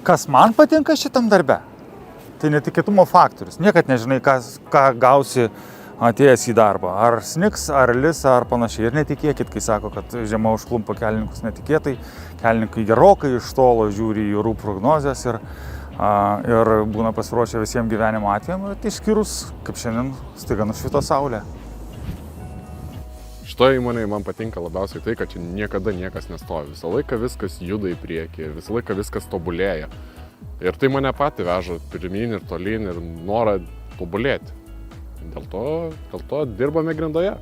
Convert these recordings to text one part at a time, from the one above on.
Kas man patinka šitam darbe, tai netikėtumo faktorius. Niekad nežinai, ką gausi atėjęs į darbą. Ar snigs, ar lis, ar panašiai. Ir netikėkit, kai sako, kad žiema užklumpa kelininkus netikėtai. Kelininkai gerokai iš tolo žiūri į orų prognozes ir būna pasiruošę visiems gyvenimo atvejams, išskyrus, kaip šiandien, staiga nušvito saulė. Šitoje įmonėje man patinka labiausiai tai, kad čia niekada niekas nestovi. Visą laiką viskas juda į priekį, visą laiką viskas tobulėja. Ir tai mane patį veža pirmyn ir tolyn ir norą tobulėti. Dėl to dirbame Grindoje.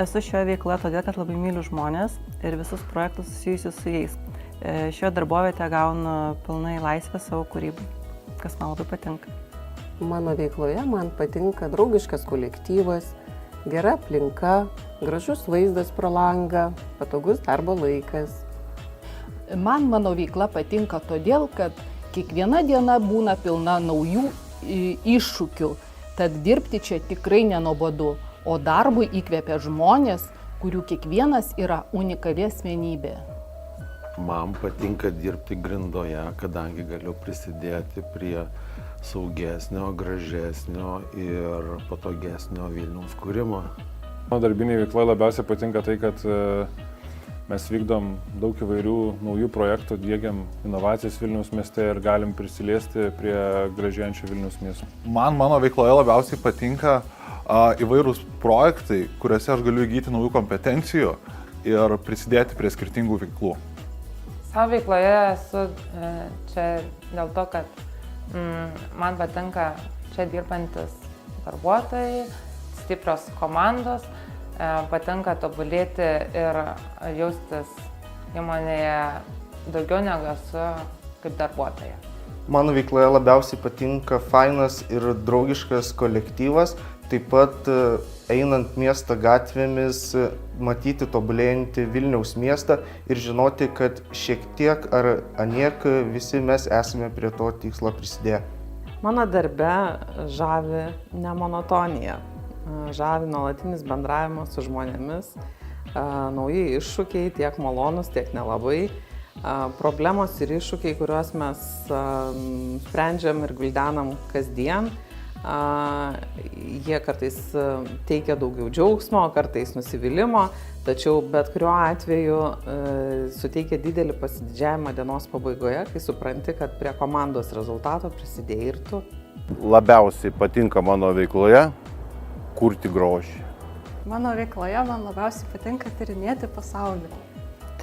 Esu šioje veikloje todėl, kad labai myliu žmonės ir visus projektus susijusius su jais. Šioje darbovietėje gaunu pilnai laisvę savo kūrybai, kas man labai patinka. Mano veikloje man patinka draugiškas kolektyvas, gera aplinka, gražus vaizdas pro langą, patogus darbo laikas. Man mano veikla patinka todėl, kad kiekviena diena būna pilna naujų iššūkių, tad dirbti čia tikrai nenuobodu, o darbui įkvepia žmonės, kurių kiekvienas yra unikali asmenybė. Man patinka dirbti Grindoje, kadangi galiu prisidėti prie saugesnio, gražesnio ir patogesnio Vilniaus kūrimo. Mano darbinė veikla labiausiai patinka tai, kad mes vykdom daug įvairių naujų projektų, diegiam inovacijas Vilniaus mieste ir galim prisiliesti prie gražėjančio Vilniaus miesto. Mano veikloje labiausiai patinka įvairūs projektai, kuriuose aš galiu įgyti naujų kompetencijų ir prisidėti prie skirtingų veiklų. Savo veikloje esu čia dėl to, kad man patinka čia dirbantis darbuotojai, stiprios komandos, patinka tobulėti ir jaustis įmonėje daugiau negu esu kaip darbuotoja. Mano veikloje labiausiai patinka fainas ir draugiškas kolektyvas, taip pat einant miesto gatvėmis, matyti tobulėjantį Vilniaus miestą ir žinoti, kad šiek tiek ar aniek visi mes esame prie to tikslo prisidėję. Mano darbe žavi nemonotonija, žavi nuolatinis bendravimas su žmonėmis, nauji iššūkiai, tiek malonus, tiek nelabai, problemos ir iššūkiai, kuriuos mes sprendžiam ir gvildenam kasdien. Jie kartais teikia daugiau džiaugsmo, kartais nusivylimo, tačiau bet kuriuo atveju suteikia didelį pasididžiavimą dienos pabaigoje, kai supranti, kad prie komandos rezultato prisidėjai ir tu. Labiausiai patinka mano veikloje kurti grožį. Mano veikloje man labiausiai patinka tyrinėti pasaulį.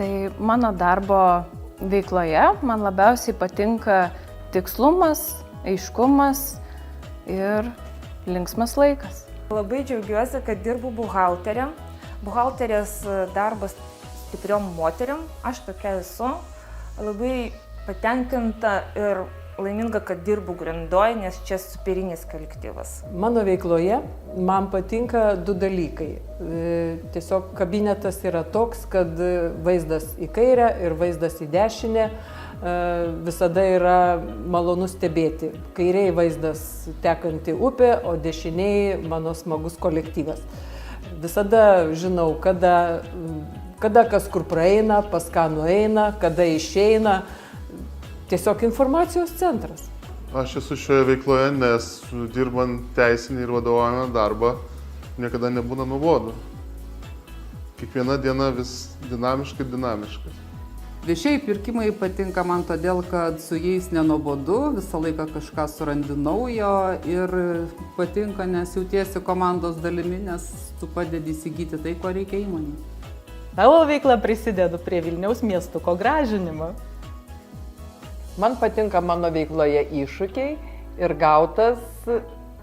Tai mano darbo veikloje man labiausiai patinka tikslumas, aiškumas ir linksmas laikas. Labai džiaugiuosi, kad dirbu buhalterė. Buhalterės darbas stipriom moteriam. Aš tokia esu. Labai patenkinta ir laiminga, kad dirbu Grindoj, nes čia superinis kolektyvas. Mano veikloje man patinka du dalykai. Tiesiog kabinetas yra toks, kad vaizdas į kairę ir vaizdas į dešinę visada yra malonu stebėti. Kairiai vaizdas tekanti upė, o dešiniai mano smagus kolektyvas. Visada žinau, kada kas kur praeina, pas ką nueina, kada išeina. Tiesiog informacijos centras. Aš esu šioje veikloje, nes dirbant teisinį ir vadovavimo darbą niekada nebūna nuobodu. Kiekviena diena vis dinamiška. Viešieji pirkimai patinka man todėl, kad su jais nenuobodu, visą laiką kažką surandi naujo ir patinka, nes jautiesi komandos dalimi, nes tu padedi įsigyti tai, ko reikia įmonei. Savo veiklą prisidedu prie Vilniaus miestuko gražinimo. Man patinka mano veikloje iššūkiai ir gautas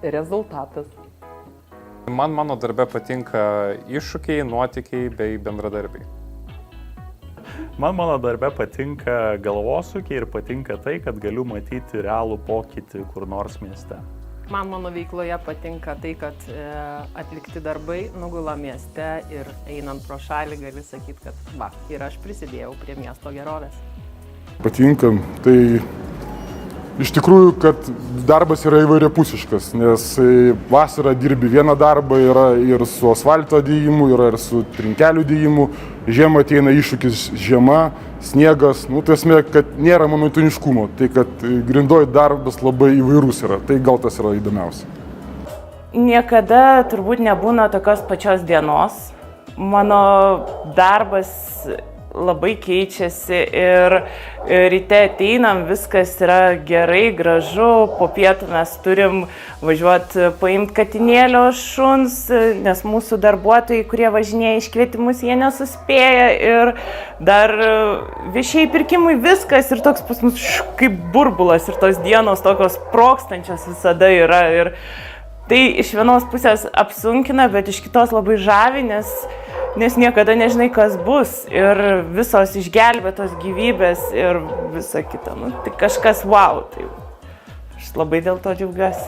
rezultatas. Man mano darbe patinka iššūkiai, nuotykiai bei bendradarbiai. Man mano darbe patinka galvosūkiai ir patinka tai, kad galiu matyti realų pokytį kur nors mieste. Man mano veikloje patinka tai, kad atlikti darbai nugula mieste ir einant pro šalį gali sakyti, kad ir aš prisidėjau prie miesto gerovės. Patinka tai iš tikrųjų, kad darbas yra įvairiapusiškas, nes vasarą dirbi vieną darbą, yra ir su asfalto dėjimu, yra ir su trinkelių dėjimu, žiemą ateina iššūkis žiema, sniegas, tai esmė, kad nėra monotoniškumo, tai kad grindoj darbas labai įvairus yra, tai gal tas yra įdomiausia. Niekada turbūt nebūna tokios pačios dienos. Mano darbas labai keičiasi ir ryte ateinam, viskas yra gerai, gražu, po pietų mes turim važiuoti paimti katinėlio šuns, nes mūsų darbuotojai, kurie važinėja iš kvietimus, jie nesuspėja ir dar viešieji pirkimui viskas ir toks pas mus kaip burbulas ir tos dienos tokios sprogstančios visada yra ir tai iš vienos pusės apsunkina, bet iš kitos labai žavi, nes niekada nežinai, kas bus ir visos išgelbėtos gyvybės ir visa kita. Tai kažkas wow, tai aš labai dėl to džiaugiuosi.